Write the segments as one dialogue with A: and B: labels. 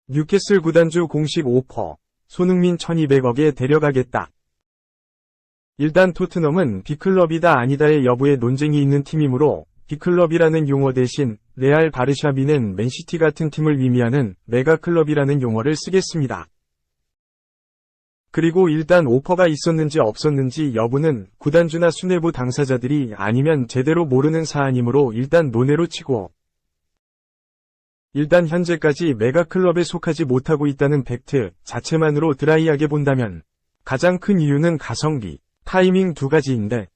A: 뉴캐슬 구단주 공식 오퍼, 손흥민 1200억에 데려가겠다. 일단 토트넘은 B클럽이다 아니다의 여부에 논쟁이 있는 팀이므로 B클럽이라는 용어 대신 레알 바르샤비는 맨시티 같은 팀을 의미하는 메가클럽이라는 용어를 쓰겠습니다. 그리고 일단 오퍼가 있었는지 없었는지 여부는 구단주나 수뇌부 당사자들이 아니면 제대로 모르는 사안이므로 일단 논외로 치고, 일단 현재까지 메가클럽에 속하지 못하고 있다는 팩트 자체만으로 드라이하게 본다면 가장 큰 이유는 가성비, 타이밍 두 가지인데,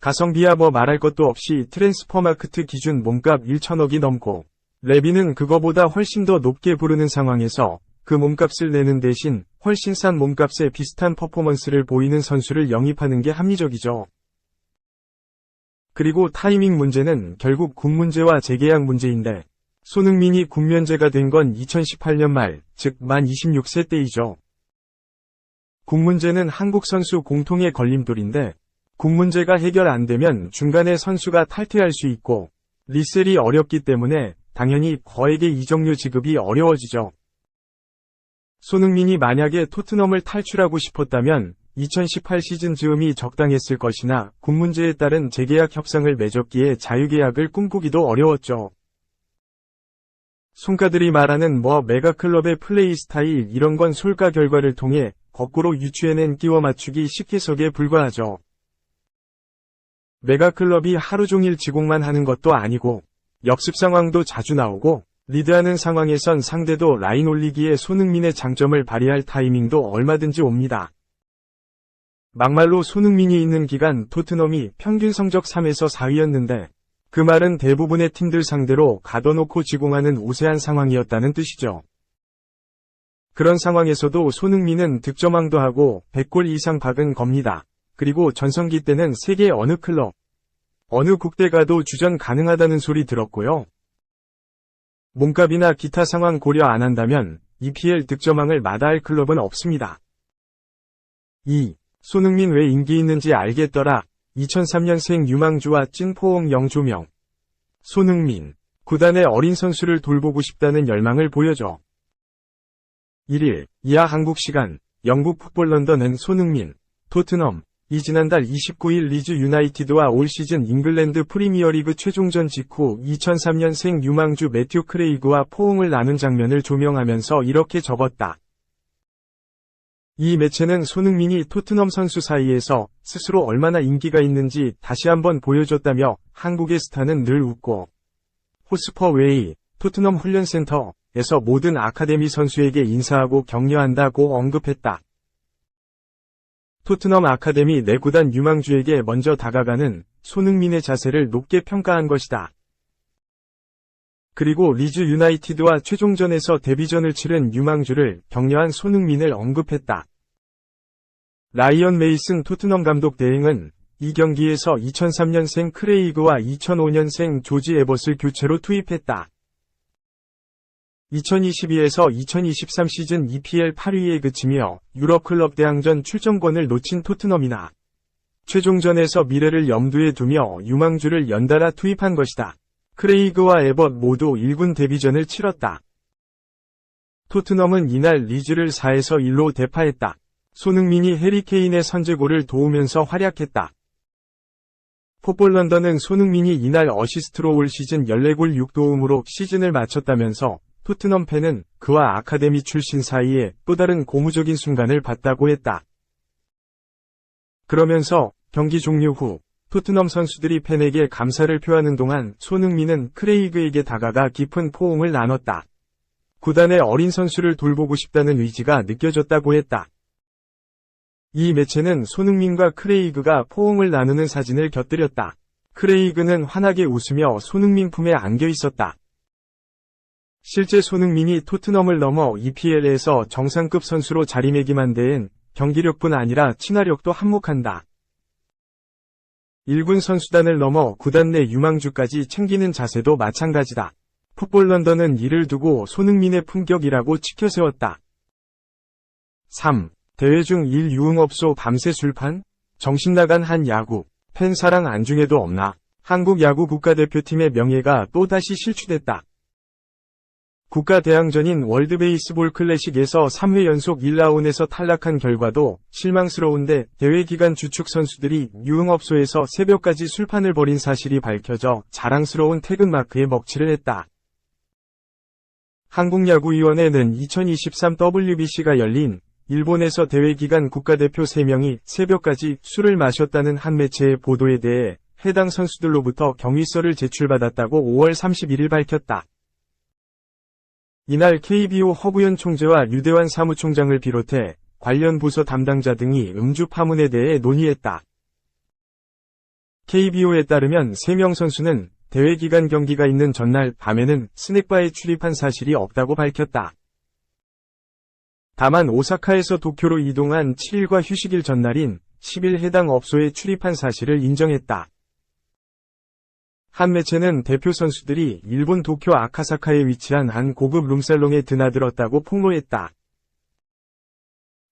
A: 가성비야 뭐 말할 것도 없이 트랜스퍼마크트 기준 몸값 1천억이 넘고 레비는 그거보다 훨씬 더 높게 부르는 상황에서 그 몸값을 내는 대신 훨씬 싼 몸값에 비슷한 퍼포먼스를 보이는 선수를 영입하는 게 합리적이죠. 그리고 타이밍 문제는 결국 군 문제와 재계약 문제인데, 손흥민이 군 면제가 된 건 2018년 말, 즉 만 26세 때이죠. 군 문제는 한국 선수 공통의 걸림돌인데, 군 문제가 해결 안 되면 중간에 선수가 탈퇴할 수 있고, 리셀이 어렵기 때문에 당연히 거액의 이적료 지급이 어려워지죠. 손흥민이 만약에 토트넘을 탈출하고 싶었다면 2018 시즌 즈음이 적당했을 것이나 군 문제에 따른 재계약 협상을 맺었기에 자유계약을 꿈꾸기도 어려웠죠. 손가들이 말하는 뭐 메가클럽의 플레이 스타일 이런 건 솔가 결과를 통해 거꾸로 유추해낸 끼워 맞추기 식해석에 불과하죠. 메가클럽이 하루 종일 지공만 하는 것도 아니고 역습 상황도 자주 나오고 리드하는 상황에선 상대도 라인 올리기에 손흥민의 장점을 발휘할 타이밍도 얼마든지 옵니다. 막말로 손흥민이 있는 기간 토트넘이 평균 성적 3에서 4위였는데 그 말은 대부분의 팀들 상대로 가둬놓고 지공하는 우세한 상황이었다는 뜻이죠. 그런 상황에서도 손흥민은 득점왕도 하고 100골 이상 박은 겁니다. 그리고 전성기 때는 세계 어느 클럽, 어느 국대 가도 주전 가능하다는 소리 들었고요. 몸값이나 기타 상황 고려 안 한다면 EPL 득점왕을 마다할 클럽은 없습니다. 2. 손흥민 왜 인기 있는지 알겠더라. 2003년생 유망주와 찐포옹 영조명. 손흥민, 구단의 어린 선수를 돌보고 싶다는 열망을 보여줘. 1일, 이하 한국 시간, 영국 풋볼 런던은 손흥민, 토트넘, 이 지난달 29일 리즈 유나이티드와 올 시즌 잉글랜드 프리미어리그 최종전 직후 2003년생 유망주 매튜 크레이그와 포옹을 나눈 장면을 조명하면서 이렇게 적었다. 이 매체는 손흥민이 토트넘 선수 사이에서 스스로 얼마나 인기가 있는지 다시 한번 보여줬다며 한국의 스타는 늘 웃고 호스퍼웨이, 토트넘 훈련센터에서 모든 아카데미 선수에게 인사하고 격려한다고 언급했다. 토트넘 아카데미 내 구단 유망주에게 먼저 다가가는 손흥민의 자세를 높게 평가한 것이다. 그리고 리즈 유나이티드와 최종전에서 데뷔전을 치른 유망주를 격려한 손흥민을 언급했다. 라이언 메이슨 토트넘 감독 대행은 이 경기에서 2003년생 크레이그와 2005년생 조지 에벗을 교체로 투입했다. 2022에서 2023 시즌 EPL 8위에 그치며 유럽 클럽 대항전 출전권을 놓친 토트넘이나 최종전에서 미래를 염두에 두며 유망주를 연달아 투입한 것이다. 크레이그와 에벗 모두 1군 데뷔전을 치렀다. 토트넘은 이날 리즈를 4에서 1로 대파했다. 손흥민이 해리 케인의 선제골을 도우면서 활약했다. 풋볼 런던은 손흥민이 이날 어시스트로 올 시즌 14골 6도움으로 시즌을 마쳤다면서 토트넘 팬은 그와 아카데미 출신 사이에 또 다른 고무적인 순간을 봤다고 했다. 그러면서 경기 종료 후 토트넘 선수들이 팬에게 감사를 표하는 동안 손흥민은 크레이그에게 다가가 깊은 포옹을 나눴다. 구단의 어린 선수를 돌보고 싶다는 의지가 느껴졌다고 했다. 이 매체는 손흥민과 크레이그가 포옹을 나누는 사진을 곁들였다. 크레이그는 환하게 웃으며 손흥민 품에 안겨 있었다. 실제 손흥민이 토트넘을 넘어 EPL에서 정상급 선수로 자리매김한 데엔 경기력뿐 아니라 친화력도 한몫한다. 1군 선수단을 넘어 구단 내 유망주까지 챙기는 자세도 마찬가지다. 풋볼 런던은 이를 두고 손흥민의 품격이라고 치켜세웠다. 3. 대회 중 일 유흥업소 밤새 술판? 정신나간 한 야구. 팬 사랑 안중에도 없나. 한국 야구 국가대표팀의 명예가 또다시 실추됐다. 국가대항전인 월드베이스볼 클래식에서 3회 연속 1라운드에서 탈락한 결과도 실망스러운데 대회 기간 주축 선수들이 유흥업소에서 새벽까지 술판을 벌인 사실이 밝혀져 자랑스러운 태극마크에 먹칠을 했다. 한국야구위원회는 2023 WBC가 열린 일본에서 대회 기간 국가대표 3명이 새벽까지 술을 마셨다는 한 매체의 보도에 대해 해당 선수들로부터 경위서를 제출받았다고 5월 31일 밝혔다. 이날 KBO 허구현 총재와 류대환 사무총장을 비롯해 관련 부서 담당자 등이 음주 파문에 대해 논의했다. KBO에 따르면 3명 선수는 대회 기간 경기가 있는 전날 밤에는 스낵바에 출입한 사실이 없다고 밝혔다. 다만 오사카에서 도쿄로 이동한 7일과 휴식일 전날인 10일 해당 업소에 출입한 사실을 인정했다. 한 매체는 대표 선수들이 일본 도쿄 아카사카에 위치한 한 고급 룸살롱에 드나들었다고 폭로했다.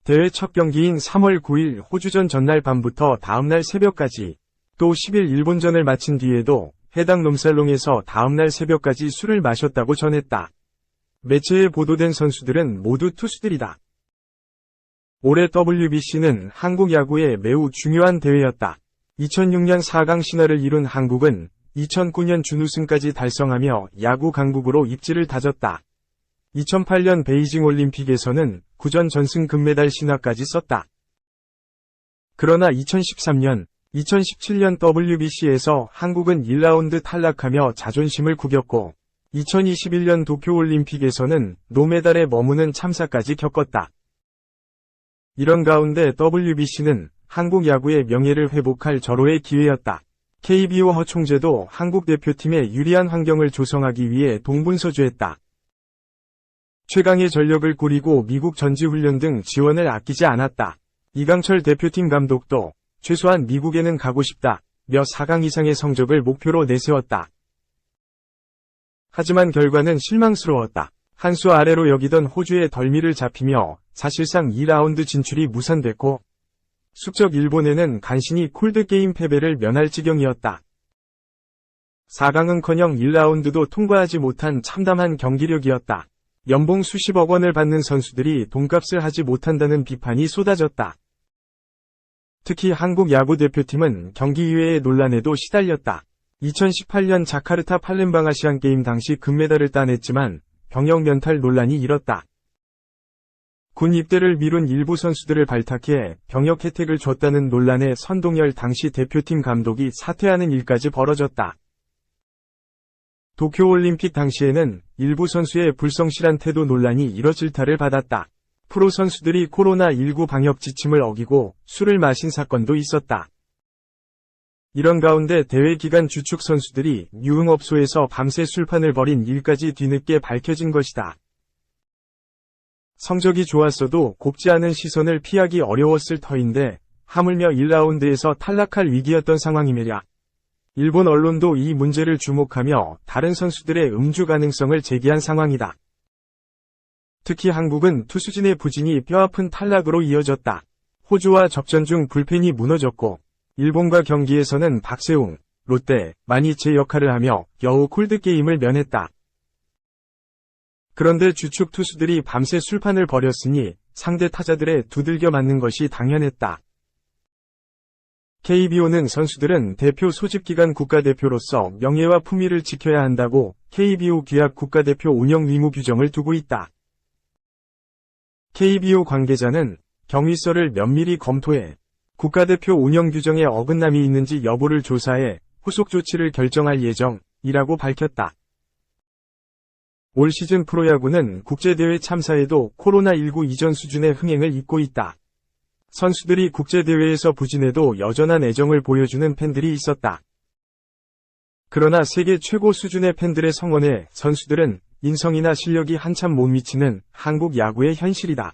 A: 대회 첫 경기인 3월 9일 호주전 전날 밤부터 다음날 새벽까지, 또 10일 일본전을 마친 뒤에도 해당 룸살롱에서 다음날 새벽까지 술을 마셨다고 전했다. 매체에 보도된 선수들은 모두 투수들이다. 올해 WBC는 한국 야구에 매우 중요한 대회였다. 2006년 4강 신화를 이룬 한국은 2009년 준우승까지 달성하며 야구 강국으로 입지를 다졌다. 2008년 베이징 올림픽에서는 구전 전승 금메달 신화까지 썼다. 그러나 2013년, 2017년 WBC에서 한국은 1라운드 탈락하며 자존심을 구겼고 2021년 도쿄올림픽에서는 노메달에 머무는 참사까지 겪었다. 이런 가운데 WBC는 한국 야구의 명예를 회복할 절호의 기회였다. KBO 허 총재도 한국 대표팀에 유리한 환경을 조성하기 위해 동분서주했다. 최강의 전력을 꾸리고 미국 전지훈련 등 지원을 아끼지 않았다. 이강철 대표팀 감독도 최소한 미국에는 가고 싶다. 며 4강 이상의 성적을 목표로 내세웠다. 하지만 결과는 실망스러웠다. 한 수 아래로 여기던 호주에 덜미를 잡히며 사실상 2라운드 진출이 무산됐고 숙적 일본에는 간신히 콜드게임 패배를 면할 지경이었다. 4강은커녕 1라운드도 통과하지 못한 참담한 경기력이었다. 연봉 수십억 원을 받는 선수들이 돈값을 하지 못한다는 비판이 쏟아졌다. 특히 한국 야구 대표팀은 경기 이외의 논란에도 시달렸다. 2018년 자카르타 팔렘방 아시안게임 당시 금메달을 따냈지만 병역 면탈 논란이 일었다. 군 입대를 미룬 일부 선수들을 발탁해 병역 혜택을 줬다는 논란에 선동열 당시 대표팀 감독이 사퇴하는 일까지 벌어졌다. 도쿄올림픽 당시에는 일부 선수의 불성실한 태도 논란이 이뤄질타를 받았다. 프로 선수들이 코로나19 방역 지침을 어기고 술을 마신 사건도 있었다. 이런 가운데 대회 기간 주축 선수들이 유흥업소에서 밤새 술판을 벌인 일까지 뒤늦게 밝혀진 것이다. 성적이 좋았어도 곱지 않은 시선을 피하기 어려웠을 터인데 하물며 1라운드에서 탈락할 위기였던 상황이매랴. 일본 언론도 이 문제를 주목하며 다른 선수들의 음주 가능성을 제기한 상황이다. 특히 한국은 투수진의 부진이 뼈아픈 탈락으로 이어졌다. 호주와 접전 중 불펜이 무너졌고 일본과 경기에서는 박세웅, 롯데, 마니체 역할을 하며 겨우 콜드게임을 면했다. 그런데 주축 투수들이 밤새 술판을 벌였으니 상대 타자들의 두들겨 맞는 것이 당연했다. KBO는 선수들은 대표 소집기간 국가대표로서 명예와 품위를 지켜야 한다고 KBO 규약 국가대표 운영 의무 규정을 두고 있다. KBO 관계자는 경위서를 면밀히 검토해 국가대표 운영 규정에 어긋남이 있는지 여부를 조사해 후속 조치를 결정할 예정이라고 밝혔다. 올 시즌 프로야구는 국제대회 참사에도 코로나19 이전 수준의 흥행을 잇고 있다. 선수들이 국제대회에서 부진해도 여전한 애정을 보여주는 팬들이 있었다. 그러나 세계 최고 수준의 팬들의 성원에 선수들은 인성이나 실력이 한참 못 미치는 한국 야구의 현실이다.